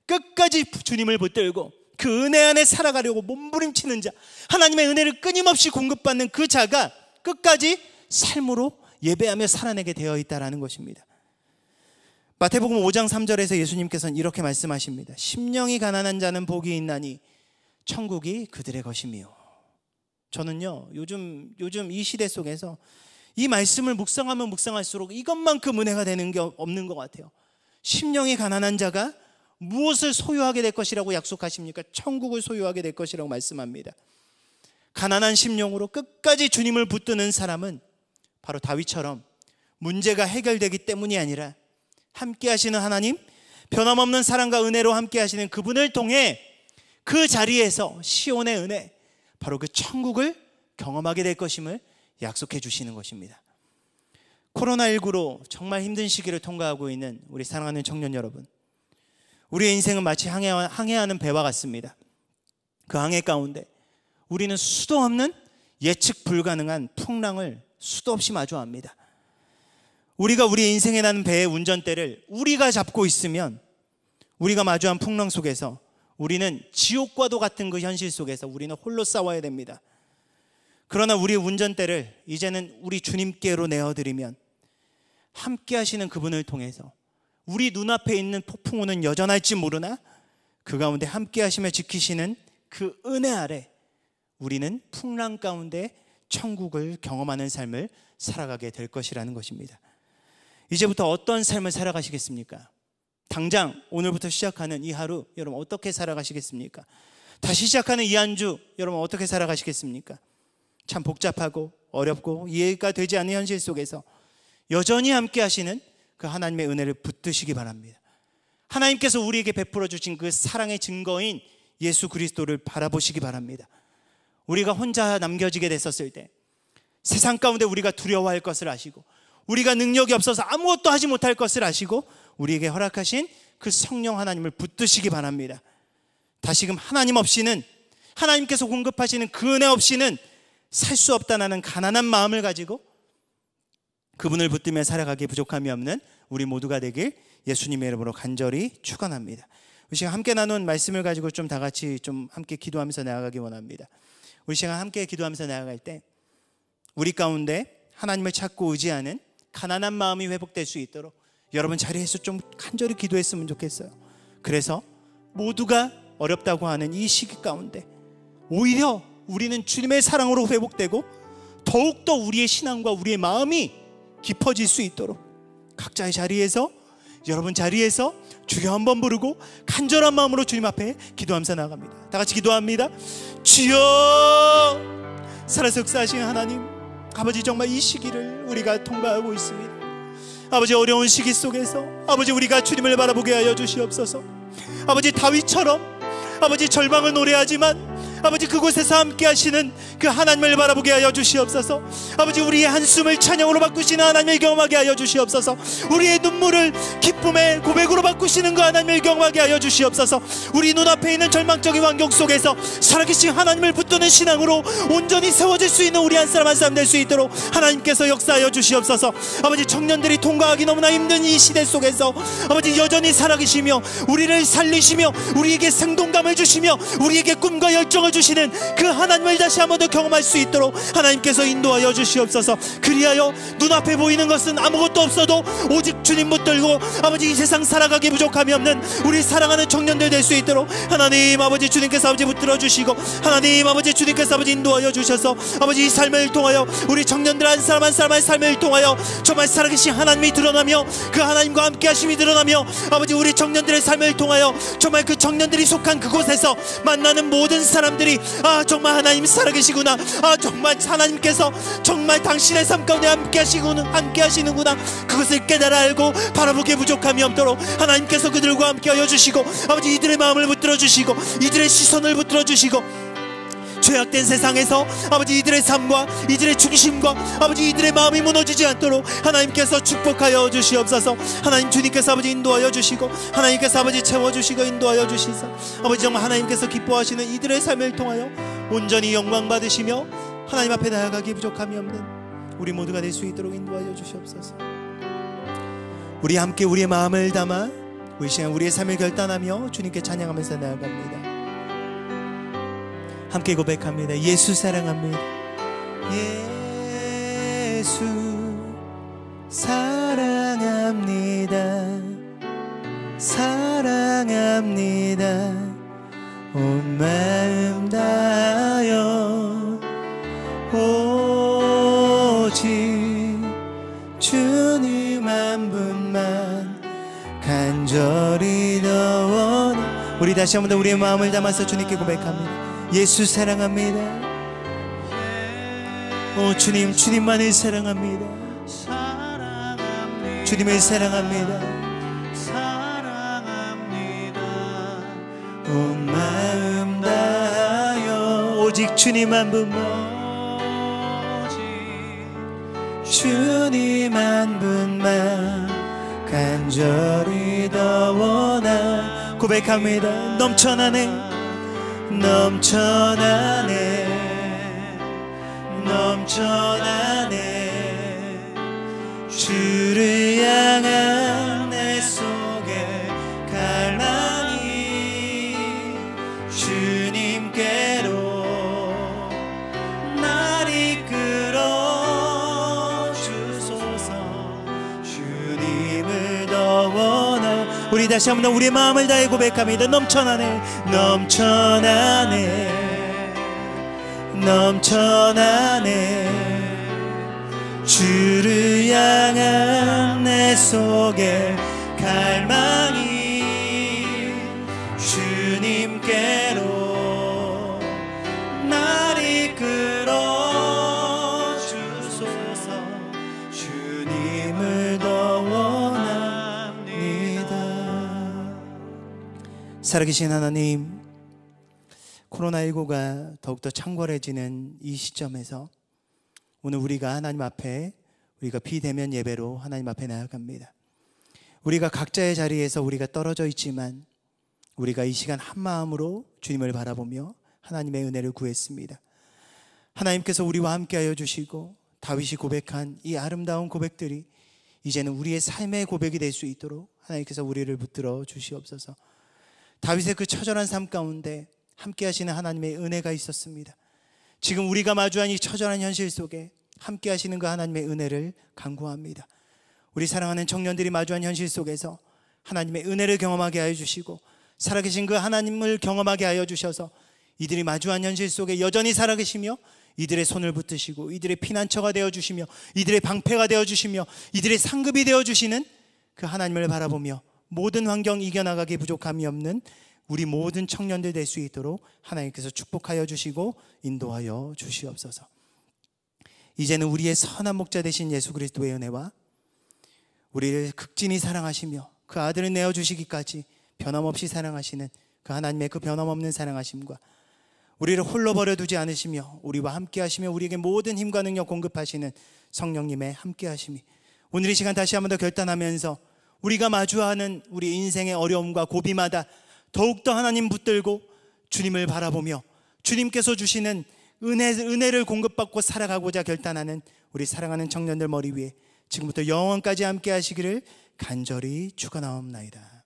끝까지 주님을 붙들고 그 은혜 안에 살아가려고 몸부림치는 자, 하나님의 은혜를 끊임없이 공급받는 그 자가 끝까지 삶으로 예배하며 살아내게 되어 있다는 것입니다. 마태복음 5장 3절에서 예수님께서는 이렇게 말씀하십니다. 심령이 가난한 자는 복이 있나니 천국이 그들의 것이며. 저는요, 요즘 이 시대 속에서 이 말씀을 묵상하면 묵상할수록 이것만큼 은혜가 되는 게 없는 것 같아요. 심령이 가난한 자가 무엇을 소유하게 될 것이라고 약속하십니까? 천국을 소유하게 될 것이라고 말씀합니다. 가난한 심령으로 끝까지 주님을 붙드는 사람은 바로 다윗처럼 문제가 해결되기 때문이 아니라 함께 하시는 하나님, 변함없는 사랑과 은혜로 함께 하시는 그분을 통해 그 자리에서 시온의 은혜, 바로 그 천국을 경험하게 될 것임을 약속해 주시는 것입니다. 코로나19로 정말 힘든 시기를 통과하고 있는 우리 사랑하는 청년 여러분, 우리의 인생은 마치 항해하는 배와 같습니다. 그 항해 가운데 우리는 수도 없는 예측 불가능한 풍랑을 수도 없이 마주합니다. 우리가 우리 인생에 나는 배의 운전대를 우리가 잡고 있으면 우리가 마주한 풍랑 속에서 우리는 지옥과도 같은 그 현실 속에서 우리는 홀로 싸워야 됩니다. 그러나 우리의 운전대를 이제는 우리 주님께로 내어드리면 함께 하시는 그분을 통해서 우리 눈앞에 있는 폭풍우는 여전할지 모르나 그 가운데 함께 하시며 지키시는 그 은혜 아래 우리는 풍랑 가운데 천국을 경험하는 삶을 살아가게 될 것이라는 것입니다. 이제부터 어떤 삶을 살아가시겠습니까? 당장 오늘부터 시작하는 이 하루 여러분 어떻게 살아가시겠습니까? 다시 시작하는 이 한 주 여러분 어떻게 살아가시겠습니까? 참 복잡하고 어렵고 이해가 되지 않는 현실 속에서 여전히 함께 하시는 그 하나님의 은혜를 붙드시기 바랍니다. 하나님께서 우리에게 베풀어 주신 그 사랑의 증거인 예수 그리스도를 바라보시기 바랍니다. 우리가 혼자 남겨지게 됐었을 때, 세상 가운데 우리가 두려워할 것을 아시고, 우리가 능력이 없어서 아무것도 하지 못할 것을 아시고 우리에게 허락하신 그 성령 하나님을 붙드시기 바랍니다. 다시금 하나님 없이는, 하나님께서 공급하시는 그 은혜 없이는 살 수 없다는 가난한 마음을 가지고 그분을 붙들며 살아가기에 부족함이 없는 우리 모두가 되길 예수님의 이름으로 간절히 축원합니다. 우리 시간 함께 나눈 말씀을 가지고 좀 다 같이 좀 함께 기도하면서 나아가기 원합니다. 우리 시간 함께 기도하면서 나아갈 때 우리 가운데 하나님을 찾고 의지하는 가난한 마음이 회복될 수 있도록 여러분 자리에서 좀 간절히 기도했으면 좋겠어요. 그래서 모두가 어렵다고 하는 이 시기 가운데 오히려 우리는 주님의 사랑으로 회복되고 더욱더 우리의 신앙과 우리의 마음이 깊어질 수 있도록 각자의 자리에서, 여러분 자리에서 주여 한번 부르고 간절한 마음으로 주님 앞에 기도하면서 나아갑니다. 다 같이 기도합니다. 주여, 살아서 역사하신 하나님, 아버지 정말 이 시기를 우리가 통과하고 있습니다. 아버지 어려운 시기 속에서 아버지 우리가 주님을 바라보게 하여 주시옵소서. 아버지 다윗처럼 아버지 절망을 노래하지만 아버지 그곳에서 함께 하시는 그 하나님을 바라보게 하여 주시옵소서. 아버지 우리의 한숨을 찬양으로 바꾸시는 하나님을 경험하게 하여 주시옵소서. 우리의 눈물을 기쁨의 고백으로 바꾸시는 그 하나님을 경험하게 하여 주시옵소서. 우리 눈앞에 있는 절망적인 환경 속에서 살아계신 하나님을 붙드는 신앙으로 온전히 세워질 수 있는 우리 한 사람 한 사람 될 수 있도록 하나님께서 역사하여 주시옵소서. 아버지 청년들이 통과하기 너무나 힘든 이 시대 속에서 아버지 여전히 살아계시며 우리를 살리시며 우리에게 생동감을 주시며 우리에게 꿈과 열정을 주시는 그 하나님을 다시 한번 더 경험할 수 있도록 하나님께서 인도하여 주시옵소서. 그리하여 눈앞에 보이는 것은 아무것도 없어도 오직 주님 붙들고 아버지 이 세상 살아가기 부족함이 없는 우리 사랑하는 청년들 될 수 있도록 하나님 아버지 주님께서 아버지 붙들어 주시고 하나님 아버지 주님께서 아버지 인도하여 주셔서 아버지 이 삶을 통하여 우리 청년들 한 사람 한 사람의 삶을 통하여 정말 살아계신 하나님이 드러나며 그 하나님과 함께 하심이 드러나며 아버지 우리 청년들의 삶을 통하여 정말 그 청년들이 속한 그곳에서 만나는 모든 사람들이 정말 하나님 살아계시구나, 정말 하나님께서 정말 당신의 삶 가운데 함께 하시는구나 그것을 깨달아 알고 바라보기에 부족함이 없도록 하나님께서 그들과 함께 하여 주시고 아버지 이들의 마음을 붙들어 주시고 이들의 시선을 붙들어 주시고 죄악된 세상에서 아버지 이들의 삶과 이들의 중심과 아버지 이들의 마음이 무너지지 않도록 하나님께서 축복하여 주시옵소서. 하나님 주님께서 아버지 인도하여 주시고 하나님께서 아버지 채워주시고 인도하여 주시사 아버지 정말 하나님께서 기뻐하시는 이들의 삶을 통하여 온전히 영광 받으시며 하나님 앞에 나아가기 부족함이 없는 우리 모두가 될 수 있도록 인도하여 주시옵소서. 우리 함께 우리의 마음을 담아 우리 시간 우리의 삶을 결단하며 주님께 찬양하면서 나아갑니다. 함께 고백합니다. 예수 사랑합니다. 예수 사랑합니다. 사랑합니다. 온 마음 다하여 오직 주님 한 분만 간절히 더 원해. 우리 다시 한번 더 우리의 마음을 담아서 주님께 고백합니다. 예수 사랑합니다. 오 주님, 주님만을 사랑합니다. 주님을 사랑합니다. 온 마음 다하여 오직 주님 한 분만 주님 한 분만 간절히 더 원하 고백합니다. 넘쳐나네 넘쳐나네 넘쳐나네 주를 향한 내 속에 갈망이 주님께로 날 이끌어 주소서. 주님을 더 원하 우리 다시 한번 우리의 마음을 다해 고백합니다. 넘쳐나네 넘쳐나네 넘쳐나네 주를 향한 내 속에 갈망이 주님께로 날 이끌어 주소서. 주님을 더 원합니다. 살아계신 하나님, 코로나19가 더욱더 창궐해지는 이 시점에서 오늘 우리가 하나님 앞에 우리가 비대면 예배로 하나님 앞에 나아갑니다. 우리가 각자의 자리에서 우리가 떨어져 있지만 우리가 이 시간 한 마음으로 주님을 바라보며 하나님의 은혜를 구했습니다. 하나님께서 우리와 함께하여 주시고 다윗이 고백한 이 아름다운 고백들이 이제는 우리의 삶의 고백이 될 수 있도록 하나님께서 우리를 붙들어 주시옵소서. 다윗의 그 처절한 삶 가운데 함께 하시는 하나님의 은혜가 있었습니다. 지금 우리가 마주한 이 처절한 현실 속에 함께 하시는 그 하나님의 은혜를 간구합니다. 우리 사랑하는 청년들이 마주한 현실 속에서 하나님의 은혜를 경험하게 하여 주시고 살아계신 그 하나님을 경험하게 하여 주셔서 이들이 마주한 현실 속에 여전히 살아계시며 이들의 손을 붙드시고 이들의 피난처가 되어주시며 이들의 방패가 되어주시며 이들의 상급이 되어주시는 그 하나님을 바라보며 모든 환경 이겨나가기 부족함이 없는 우리 모든 청년들 될 수 있도록 하나님께서 축복하여 주시고 인도하여 주시옵소서. 이제는 우리의 선한 목자 되신 예수 그리스도의 은혜와 우리를 극진히 사랑하시며 그 아들을 내어주시기까지 변함없이 사랑하시는 그 하나님의 그 변함없는 사랑하심과 우리를 홀로 버려두지 않으시며 우리와 함께 하시며 우리에게 모든 힘과 능력 공급하시는 성령님의 함께 하심이 오늘 이 시간 다시 한 번 더 결단하면서 우리가 마주하는 우리 인생의 어려움과 고비마다 더욱더 하나님 붙들고 주님을 바라보며 주님께서 주시는 은혜를 공급받고 살아가고자 결단하는 우리 사랑하는 청년들 머리 위에 지금부터 영원까지 함께 하시기를 간절히 축원하옵나이다.